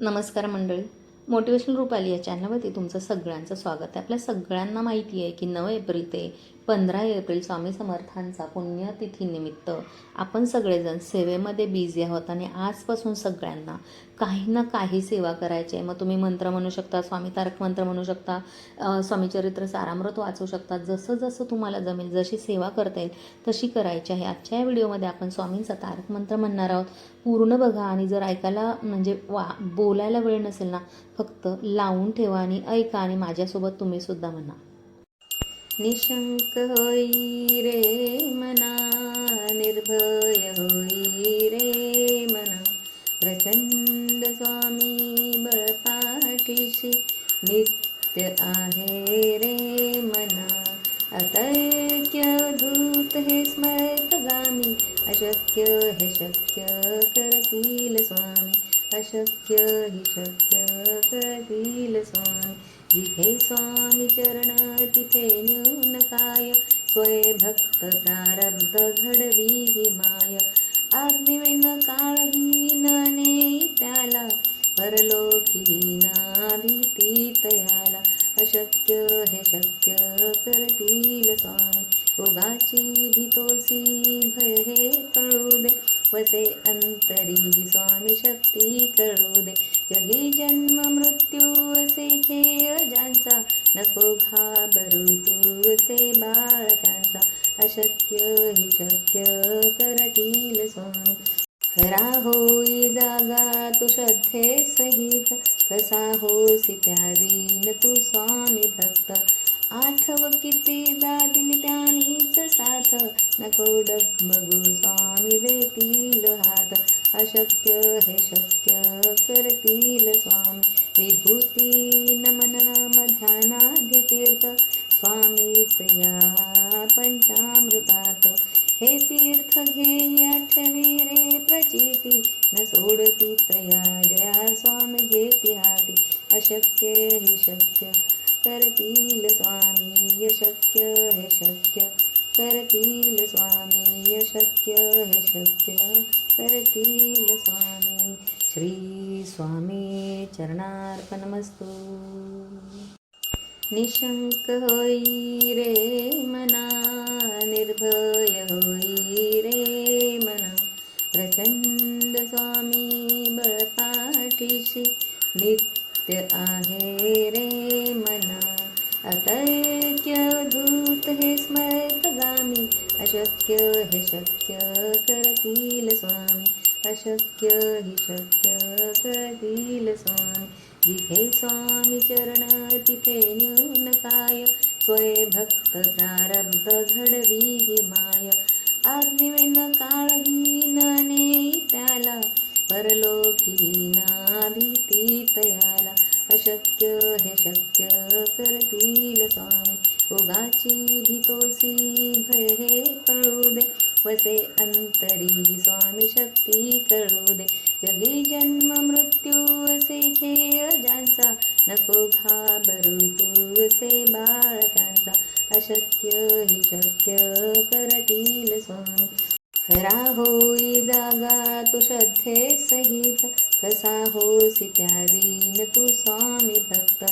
नमस्कार मंडळी. मोटिवेशनल रूपाली या चॅनलवरती तुमचं सगळ्यांचं स्वागत आहे. आपल्या सगळ्यांना माहिती आहे की 9 एप्रिल ते 15 एप्रिल स्वामी समर्थांचा पुण्यतिथीनिमित्त आपण सगळेजण सेवेमध्ये बिझी आहोत आणि आजपासून सगळ्यांना काही ना काही सेवा करायची आहे. मग तुम्ही मंत्र म्हणू शकता, स्वामी तारक मंत्र म्हणू शकता, स्वामी चरित्र सारामृत वाचू शकता. जसं जसं तुम्हाला जमेल, जशी सेवा करता येईल तशी करायची आहे. आजच्या या व्हिडिओमध्ये आपण स्वामींचा तारक मंत्र म्हणणार आहोत. पूर्ण बघा आणि जर ऐकायला म्हणजे बोलायला वेळ नसेल ना, फक्त लावून ठेवा आणि ऐका आणि माझ्यासोबत तुम्हीसुद्धा म्हणा. निशंक होई रे मना, निर्भय होई रे मना, प्रचंड स्वामी बळपाठीशी नित्य आहे रे मना. अतर्क्य दूत हे स्मर्तगामी, अशक्य हे शक्य करतील स्वामी, अशक्य ही शक्य करतील स्वामी. जिथे स्वामी चरण तिथे न्यून काय, स्वय भक्त प्रारब्ध घडवी ही माय. अग्निविन काळहीन नेई त्याला, परलोकी ना भीती तयाला, अशक्य हे शक्य करतील स्वामी. उगाची भीतोसी भय हे कळू दे, वसे अंतरी स्वामी शक्ती कळू दे. जगी जन्म मृत्यू असे खेळ ज्यांचा, नको घाबरू तू असे बाळ त्यांचा, अशक्य ही शक्य करतील स्वामी. खरा होई जागा तू श्रद्धे सहित, कसा होसी त्या दीन तू स्वामी भक्त. आठव कितीदा दिली त्यांनीच साथ, नको डगमगू स्वामी देतील हात, अशक्य हे शक्य करतील स्वामी. विभूती नमन नाम ध्यानाद्य तीर्थ, स्वामीच या पंचामृतात. हे तीर्थ घेई आठवी रे प्रचिती, न सोडती तया जया स्वामी घेती हाती, अशक्य हे शक्य करतील स्वामी, अशक्य हे शक्य करतील स्वामी, अशक्य हे शक्य करतील स्वामी. श्री स्वामी चरणार्पणमस्तु. निशंक होई रे मना, निर्भय होई रे मना, प्रचंड स्वामी बळपाठीशी नित्य आहे रे मना. अतर्क्य दूत हे स्मर्तगामी, अशक्य हे शक्य करतील स्वामी, अशक्य ही शक्य करतील स्वामी. जिथे स्वामी चरण तिथे न्यून काय, स्वय भक्त प्रारब्ध घडवी ही माय. अग्निविन काळहीन नेई त्याला, परलोकी ना भीती तयाला, अशक्य हे शक्य करतील स्वामी. उगाची भीतोसी भय हे कळू दे, वसे अंतरी स्वामी शक्ती कळू दे. जगी जन्म मृत्यू असे खेळ ज्यांचा, नको घाबरू तू असे बाळ त्यांचा, अशक्य ही शक्य करतील स्वामी. खरा होई जागा तू श्रद्धे सहित, कसा होसी त्या दीन तू स्वामी भक्त.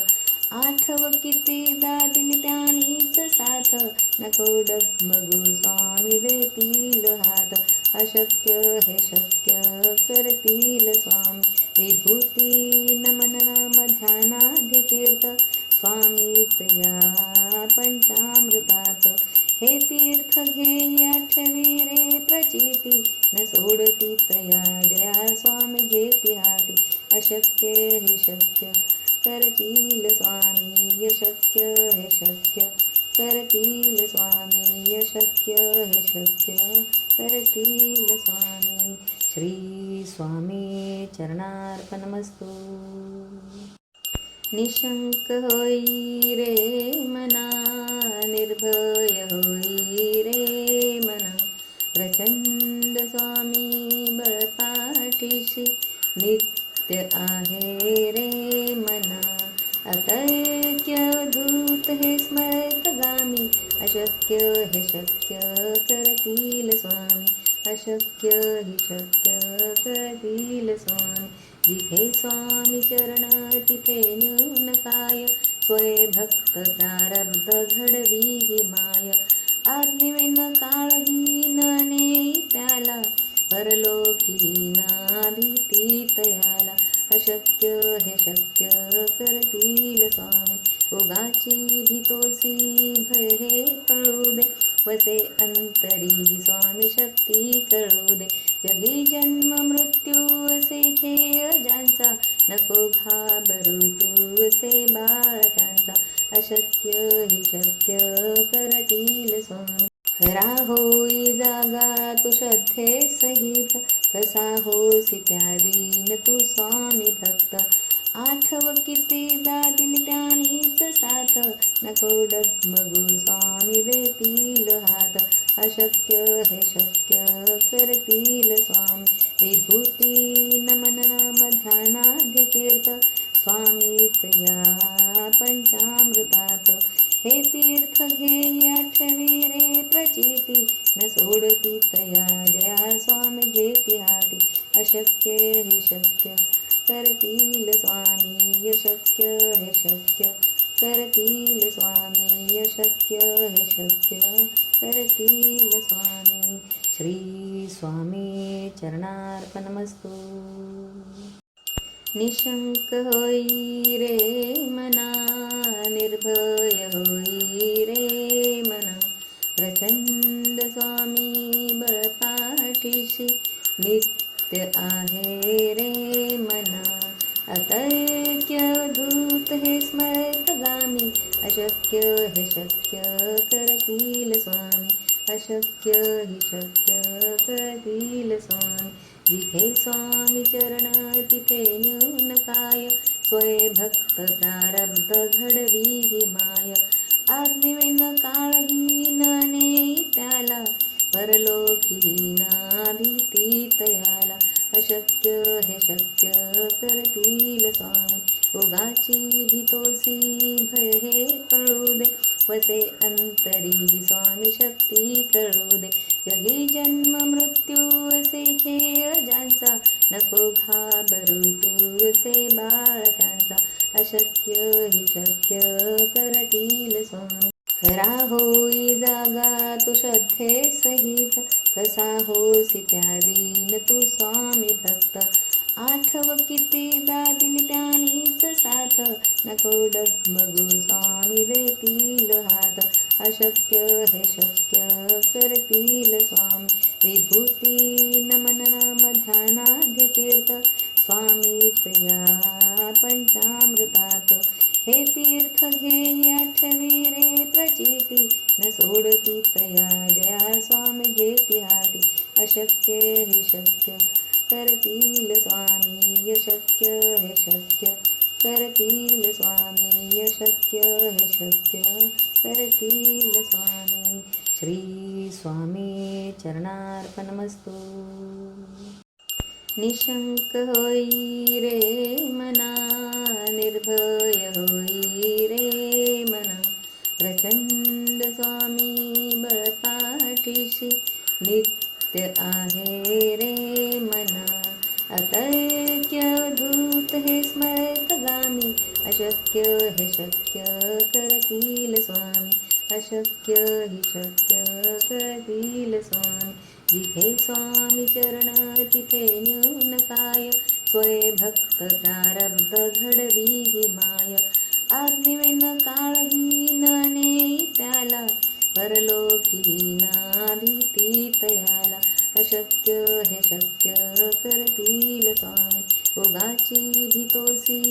आठव कितीदा दिली त्यांनीच साथ, नको डगमगू स्वामी देतील हात, अशक्य हे शक्य करतील स्वामी. विभूती नमन नाम ध्यानाद्य तीर्थ, स्वामीच या पंचामृतात. हे तीर्थ घेई आठवी रे प्रचिती, न सोडती तया जया स्वामी घेती हाती, अशक्य हे शक्य करतील स्वामी, अशक्य हे शक्य करतील स्वामी, अशक्य हे शक्य करतील स्वामी. श्री स्वामी चरणार्पणमस्तु. निशंक होई रे मना, निर्भय होई रे मना, प्रचंड स्वामी बळपाठीशी नित्य आहे रे मना. अतर्क्य दूत हे स्मर्तगामी, अशक्य हे शक्य करतील स्वामी, अशक्य ही शक्य करतील स्वामी. जिथे स्वामी चरण तिथे न्यून काय, स्वय भक्त प्रारब्ध घडवी ही माय. आज्ञेविन काळही न नेई त्याला, परलोकी ना भीती तयाला. अशक्य हे शक्य करतील स्वामी, उगाची भीतोसी भय हे कळू दे. वसे अंतरी स्वामी शक्ती कळू दे. जगी जन्म मृत्यू असे खेळ ज्यांचा, नको घाबरू तू असे बाळ त्यांचा. अशक्य ही शक्य करतील स्वामी, खरा होई जागा तू श्रद्धे सहित. कसा होसी त्या दीन तू स्वामी भक्त, आठव कितीदा दिली त्यानीच साथ. नको डगमगू स्वामी देतील हात. अशक्य हे शक्य करतील स्वामी, विभूती नमन नाम ध्यानाध्य तीर्थ. स्वामीच या पंचामृतात, हे तीर्थ घेई आठवी रे प्रचिती. न सोडती तया जया स्वामी घेती हाती. अशक्य हे शक्य करतील स्वामी, अशक्य हे शक्य करतील स्वामी, अशक्य हे शक्य करतील स्वामी. श्री स्वामी चरणार्पणमस्तु. निशंक होई रे मना, निर्भय होई रे मना. प्रचंड स्वामी बळपाठीशी, नित्य आहे रे मना. अतैक्यधूत हे स्मर्तगामी, अशक्य हे शक्य करतील स्वामी, अशक्य ही शक्य करतील स्वामी. जिथे स्वामी चरण तिथे न्यून काय, स्वय भक्त प्रारब्ध घडवी ही माय. आज्ञेविन काळही न नेई त्याला, परलोकी ना भीती तयाला. अशक्य हे शक्य करतील स्वामी, उगाची भीतोसी भय हे कळू दे. वसे अंतरी स्वामी शक्ती कळू दे. जगी जन्म मृत्यू असे खेळ ज्यांचा, नको घाबरू तू असे बाळ त्यांचा. अशक्य ही शक्य करतील स्वामी, खरा होई जागा तू श्रद्धे सहित. कसा होसी त्या दीन तू स्वामी भक्त, आठव कितीदा दिली त्यानीच साथ. नको डगमगू स्वामी देतील हात. अशक्य हे शक्य करतील स्वामी, विभूती नमन नाम ध्यानाध्य तीर्थ. स्वामीच या पंचामृतात, हे तीर्थ घेई आठवी रे प्रचिती. न सोडती तया जया स्वामी घेती हाती. अशक्य हे शक्य करतील स्वामी, अशक्य हे शक्य करतील स्वामी, अशक्य हे शक्य करतील स्वामी. श्री स्वामी चरणार्पणमस्तु. निशंक होई रे मना, निर्भय होई रे मना. प्रचंड स्वामी बळपाठीशी, नित्य आहे रे मना. अतैक्यधूत हे स्मर्तगामी, अशक्य हे शक्य करतील स्वामी, अशक्य ही शक्य करतील स्वामी. जिथे स्वामी चरण तिथे न्यून काय, स्वय भक्त प्रारब्ध घडवी ही माय. आज्ञेविन काळही न नेई त्याला, परलोकी ना भीती तयाला. अशक्य हे शक्य करतील स्वामी, उगाची भीतोसी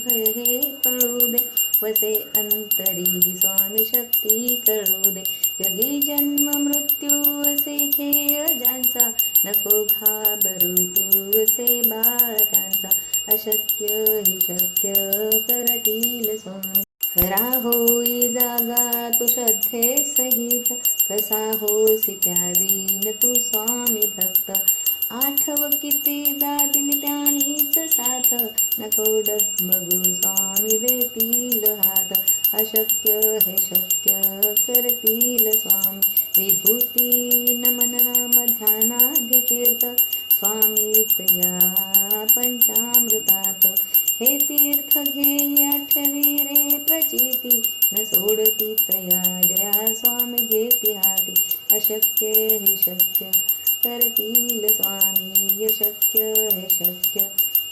भय हे कळू दे. वसे अंतरी स्वामी शक्ती कळू दे. जगी जन्म मृत्यू असे खेळ ज्यांचा, नको घाबरू तू असे बाळ त्यांचा. अशक्य ही शक्य करतील स्वामी, खरा होई जागा तू श्रद्धे सहित. कसा होसी त्या दीन तू स्वामी भक्त, आठव कितीदा दिली त्यानीच साथ. नको डगमगू स्वामी देतील हात. अशक्य हे शक्य करतील स्वामी, विभूती नमन नाम ध्यानाध्य तीर्थ. स्वामीच या पंचामृतात. हे तीर्थ घे आठवी रे प्रचिती, न सोडती तया जया स्वामी घेती हाती. अशक्य हे शक्य करतील स्वामी, अशक्य हे शक्य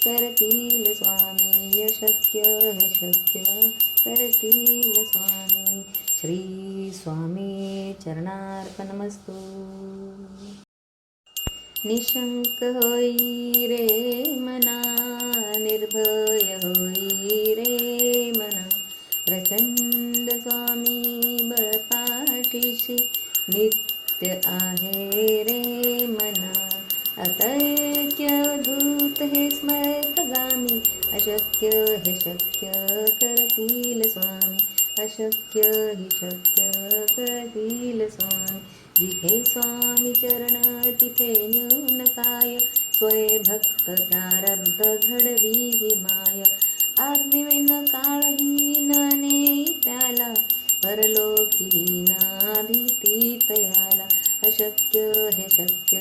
करतील स्वामी, अशक्य हे शक्य करतील स्वामी. श्री स्वामी चरणार्पणमस्तु. निशंक होई रे मना, निर्भय होई रे मना. प्रचंड स्वामी बळपाठीशी, नित्य आहे रे मना. अतैक्यवधूत हे स्मर्तगामी, अशक्य हे शक्य करतील स्वामी, अशक्य हि शक्य करतील स्वामी. जिथे स्वामी चरण तिथे न्यून काय, स्वय भक्त प्रारब्ध घडवी ही माय. आज्ञेविन काळही न नेई त्याला, परलोकी ना भीती तयाला. अशक्य हे शक्य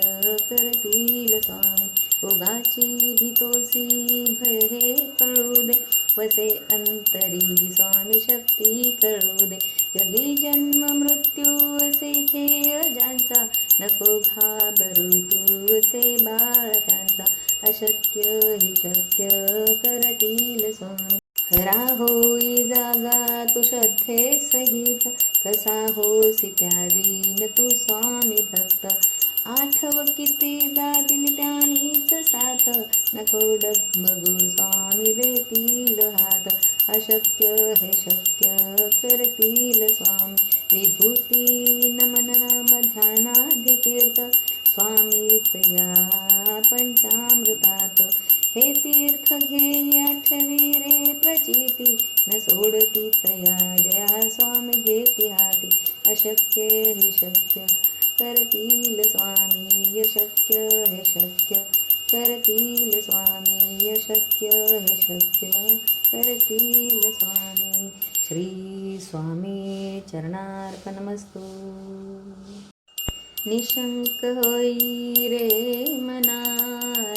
करतील स्वामी. उगाची भीतोसी भय हे कळू दे, वसे अंतरी स्वामी शक्ती कळू दे. जगी जन्म मृत्यू असे खेळ ज्यांचा, नको घाबरू तू असे बाळकांचा. अशक्य हि शक्य करतील स्वामी. खरा होई जागा तू श्रद्धे सहित, कसा होसी त्या दीन तू स्वामी भक्त. आठव किती जातील त्यानीच साथ, नको डगमगू स्वामी देतील हात. अशक्य हे शक्य करतील स्वामी. विभूती नमन नाम ध्यानाद्य तीर्थ, स्वामीच या पंचामृतात. हे तीर्थ घे आठवी रे प्रचिती, न सोडती तया जया स्वामी घेती हाती. अशक्य हि शक्य करतील स्वामी, अशक्य हे शक्य करतील स्वामी, अशक्य हे शक्य करतील स्वामी. श्री स्वामी चरणार्पणमस्तु. निशंक होई रे मना,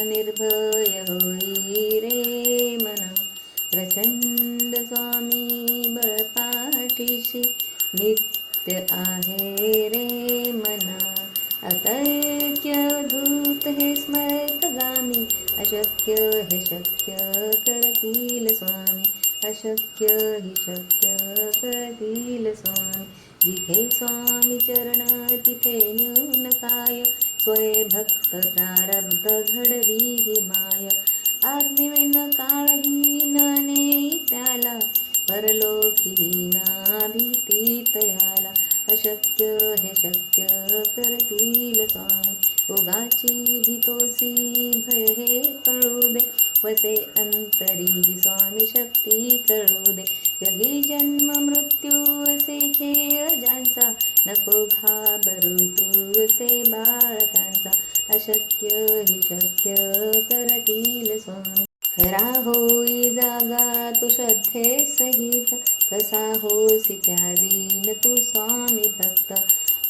निर्भय होई रे मना. प्रचंड स्वामी बळपाठीशी, नित्य आहे रे मना. अतैक्यवधूत हे स्मर्तगामी, अशक्य हे शक्य करतील स्वामी, अशक्य हि शक्य करतील स्वामी. जिथे स्वामी चरण तिथे न्यून काय, स्वय भक्त प्रारब्ध घडवी ही माय. आज्ञेविन काळही न नेई त्याला, परलोकी ना भीती तयाला. अशक्य हे शक्य करतील स्वामी. उगाची भीतोसी भय हे कळू दे, वसे अंतरी स्वामी शक्ती कळू दे. जगी जन्म मृत्यू असे खेळ ज्यांचा, नको घाबरू तू असे बाळकांचा. अशक्य हि शक्य करतील स्वामी. खरा होई जागा तू श्रद्धे सहित, कसा होसी त्या दीन तू स्वामी भक्त.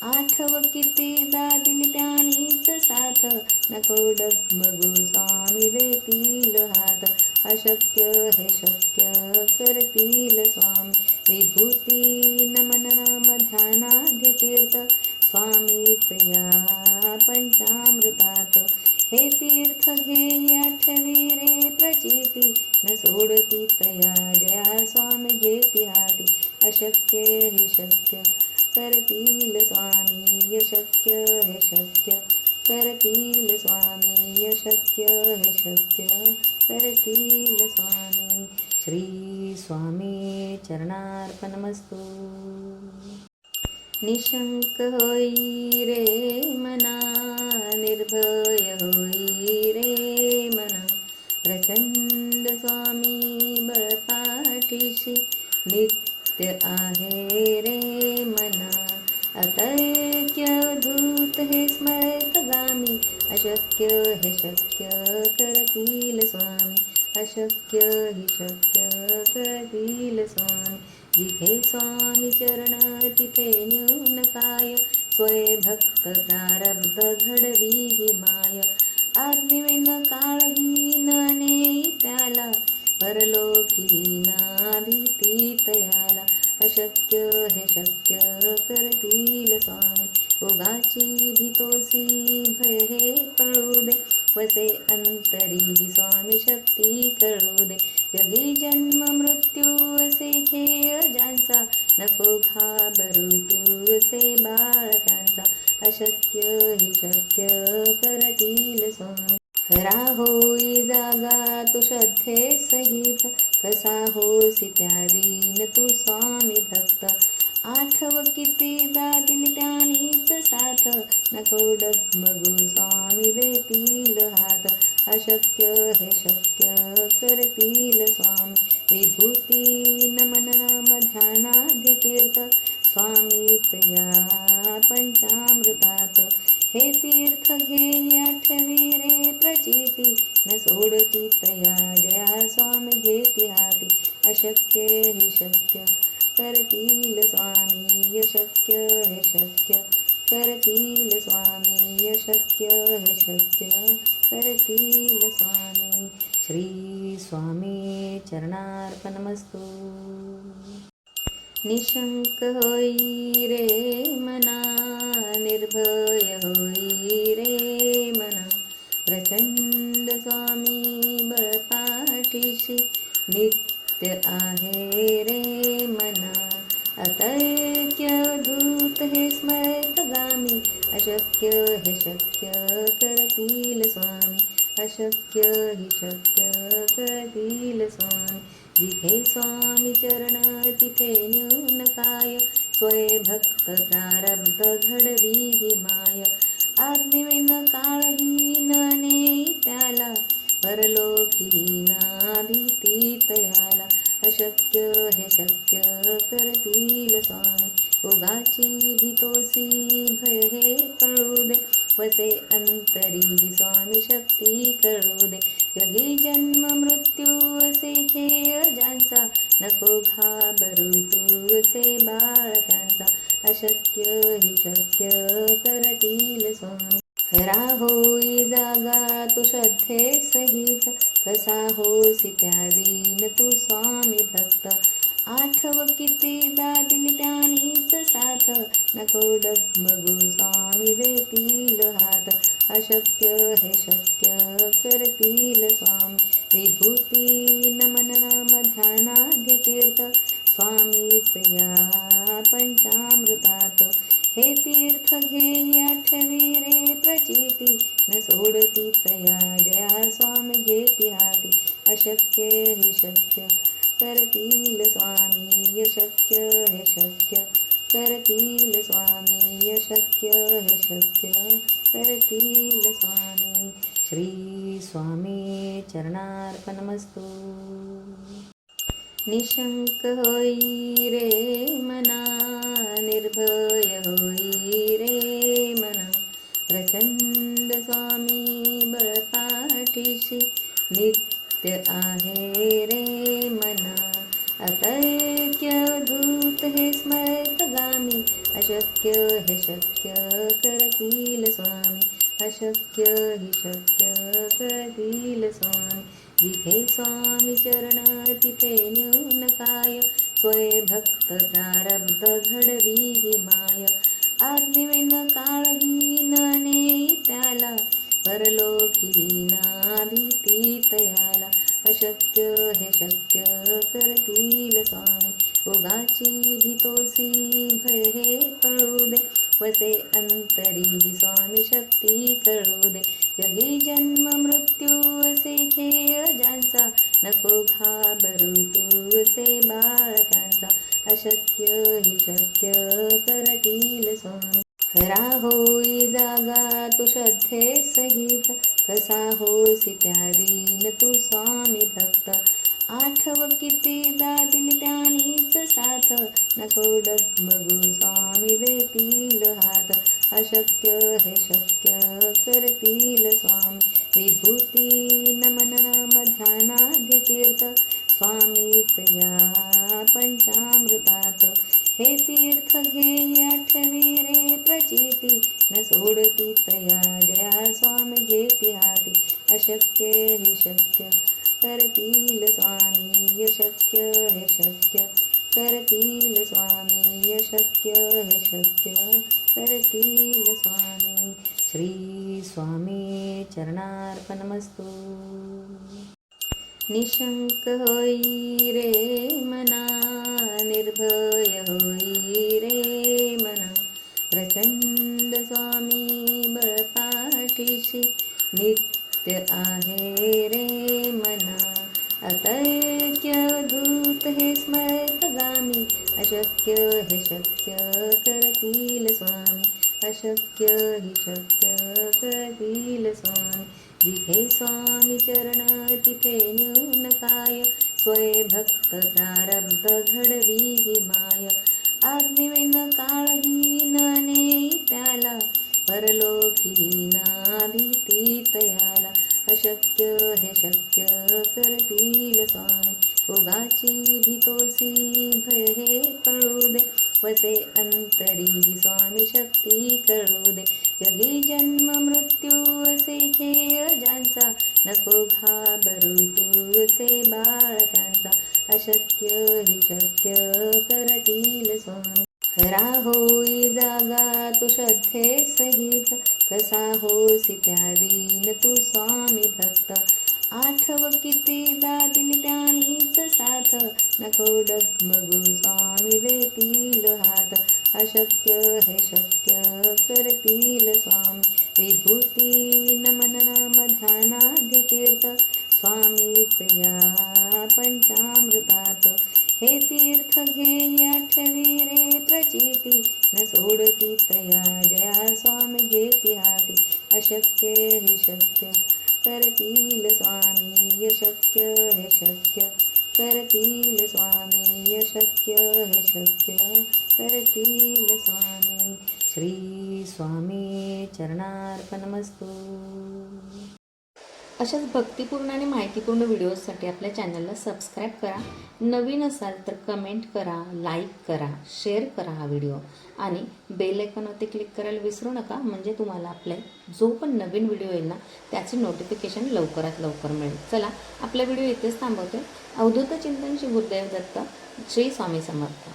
आठव किती जातील त्यानीच साथ, नको डगमगू स्वामी देतील हात. अशक्य हे शक्य करतील स्वामी. विभूती नमन नाम ध्यानाद्य तीर्थ, स्वामीच या पंचामृतात. हे तीर्थ घे आठवी रे प्रचिती, न सोडती तया जया स्वामी घेती हाती. अशक्य हि शक्य करतील स्वामी, अशक्य हे शक्य करतील स्वामी, अशक्य हे शक्य करतील स्वामी. श्री स्वामी चरणार्पणमस्तु. निशंक होई रे मना, निर्भय होई रे मना. प्रचंड स्वामी बळपाठीशी, नित्य आहे रे मना. अतैक्यवधूत हे स्मर्तगामी, अशक्य हे शक्य करतील स्वामी, अशक्य हि शक्य करतील स्वामी. जिथे स्वामी चरण तिथे न्यून काय, स्वय भक्त प्रारब्ध घडवी ही माय. आज्ञेविन काळही न नेई त्याला, परलोकी ना भीती तयाला. अशक्य हे शक्य करतील स्वामी, उगाची भीतोसी भय हे पळू दे. वसे अंतरी स्वामी शक्ती कळू दे. जगी जन्म मृत्यू असे खेळ ज्यांचा, नको घाबरू तू असे बाळकांचा. अशक्य ही शक्य करतील स्वामी. खरा होई जागा तू श्रद्धे सहित, कसा होसी त्या दीन तू स्वामी भक्त. आठव किती जातील त्यानीच साथ, नको डगमगू स्वामी देतील हात. अशक्य हे शक्य करतील स्वामी, विभूती नमन नाम ध्यानाद्य तीर्थ. स्वामीच या पंचामृतात, हे तीर्थ घेई आठवी रे प्रचिती. न सोडती तया जया स्वामी घेती हाती. अशक्य हे शक्य करतील स्वामी, अशक्य हे शक्य करतील स्वामी, अशक्य हे शक्य करतील स्वामी. श्री स्वामी चरणार्पणमस्तु. निशंक होई रे मना, निर्भय होई रे मना. प्रचंड स्वामी बळपाठीशी, नित्य आहे रे मना. अतर्क्य दूत हे स्मर्तगामी, अशक्य हे शक्य करतील स्वामी. अशक्य ही शक्य करतील स्वामी. जिथे स्वामी चरण तिथे न्यून काय, स्वय भक्त प्रारब्ध घडवी ही माय. आज्ञेविन काळही न नेई त्याला, परलोकी ना भीती तयाला. अशक्य हे शक्य करतील स्वामी, उगाची भीतोसी भय हे पळू दे. वसे अंतरी स्वामी शक्ती कळू दे. जगी जन्म मृत्यू असे खेळ ज्यांचा, नको घाबरू तू असे बाळकांचा. अशक्य ही शक्य करतील स्वामी. खरा होई जागा तू श्रद्धे सहित, कसा होसी त्या दीन तू स्वामी भक्त. आठव किती जातील त्यानीच साथ, नको डगमगू स्वामी देतील हात. अशक्य हे शक्य करतील स्वामी, विभूती नमन नाम ध्यानाद्य तीर्थ. स्वामीच या पंचामृतात, हे तीर्थ घेई आठवी रे प्रचिती. न सोडती तया जया स्वामी घेती हाती. अशक्य हे शक्य करतील स्वामी, अशक्य हे शक्य करतील स्वामी, अशक्य हे शक्य करतील स्वामी. श्री स्वामी चरणार्पणमस्तु. निशंक होई रे मना, निर्भय होई रे मना. प्रचंड स्वामी बळपाठीशी, नित्य आहे रे मना. अतर्क्य दूत हे स्मर्तगामी, अशक्य हे शक्य करतील स्वामी. अशक्य ही शक्य करतील स्वामी. जिथे स्वामी चरण तिथे न्यून काय, स्वय भक्त प्रारब्ध घडवी ही माय. आज्ञेविन काळही न नेई त्याला, परलोकी ना भीती तयाला. अशक्य हे शक्य करतील स्वामी, उगाची भीतोसी भय हे पळू दे. वसे अंतरी स्वामी शक्ती कळू दे. जगी जन्म मृत्यू असे खेळ ज्यांचा, नको घाबरू तू असे बाळकांचा. अशक्य ही शक्य करतील स्वामी. खरा होई जागा तू श्रद्धे सहित, कसा होसी त्या दीन तू स्वामी भक्त. आठव किती जातील त्यानीच साथ, नको डगमगू स्वामी देतील हात. अशक्य हे शक्य करतील स्वामी, विभूती नमन नाम ध्यानाद्य तीर्थ. स्वामीच या पंचामृतात, हे तीर्थ घेई आठवी रे प्रचिती, न सोडती तया जया स्वामी घेती हाती. अशक्य हे शक्य करतील स्वामी, अशक्य हे शक्य करतील स्वामी, अशक्य हे शक्य करतील स्वामी. श्री स्वामी चरणार्पणमस्तु. निशंक होई रे मना, निर्भय होई रे मना. प्रचंड स्वामी बळपाठीशी, नित्य आहे रे मना. अतर्क्य दूत हे स्मर्तगामी, अशक्य हे शक्य करतील स्वामी, अशक्य हि शक्य करतील स्वामी. जिथे स्वामी चरण तिथे न्यून काय, स्वय भक्त प्रारब्ध घडवी ही माय. आज्ञेविन काळहीन नेई त्याला, परलोकी ना भीती तयाला. अशक्य हे शक्य करतील स्वामी. उगाची भीतोसी भय हे कळू दे, वसे अंतरी स्वामी शक्ती कळू दे. जगी जन्म मृत्यू असे खेळ ज्यांचा, नको घाबरू तू असे बाळ त्यांचा. अशक्य हि शक्य करतील स्वामी. खरा होई जागा तू श्रद्धे सहित, कसा होसी त्या दीन तू स्वामी भक्त. आठव किती जातील त्यांनीच साथ, नको डगमगू स्वामी देतील हात. अशक्य हे शक्य करतील स्वामी. विभूती नमन नाम ध्यानाध्य तीर्थ, स्वामीच या पंचामृतात. हे तीर्थ घेई आठवी रे प्रचिती, न सोडती तया जया स्वामी घेती हाती. अशक्य हे शक्य करतील स्वामी, अशक्य हे शक्य करतील स्वामी, अशक्य हे शक्य करतील स्वामी. श्री स्वामी चरणार्पणमस्तु. अशाच भक्तिपूर्ण आणि माहितीपूर्ण व्हिडिओजसाठी आपल्या चॅनलला सबस्क्राईब करा. नवीन असाल तर कमेंट करा, लाईक करा, शेअर करा हा व्हिडिओ आणि बेल आयकॉनवरती क्लिक करायला विसरू नका. म्हणजे तुम्हाला आपल्या जो पण नवीन व्हिडिओ येईल ना त्याचे नोटिफिकेशन लवकरात लवकर मिळेल. चला आपला व्हिडिओ इथेच थांबवते. अवधूत चिंतन श्री गुरुदेव दत्त. श्री स्वामी समर्थ.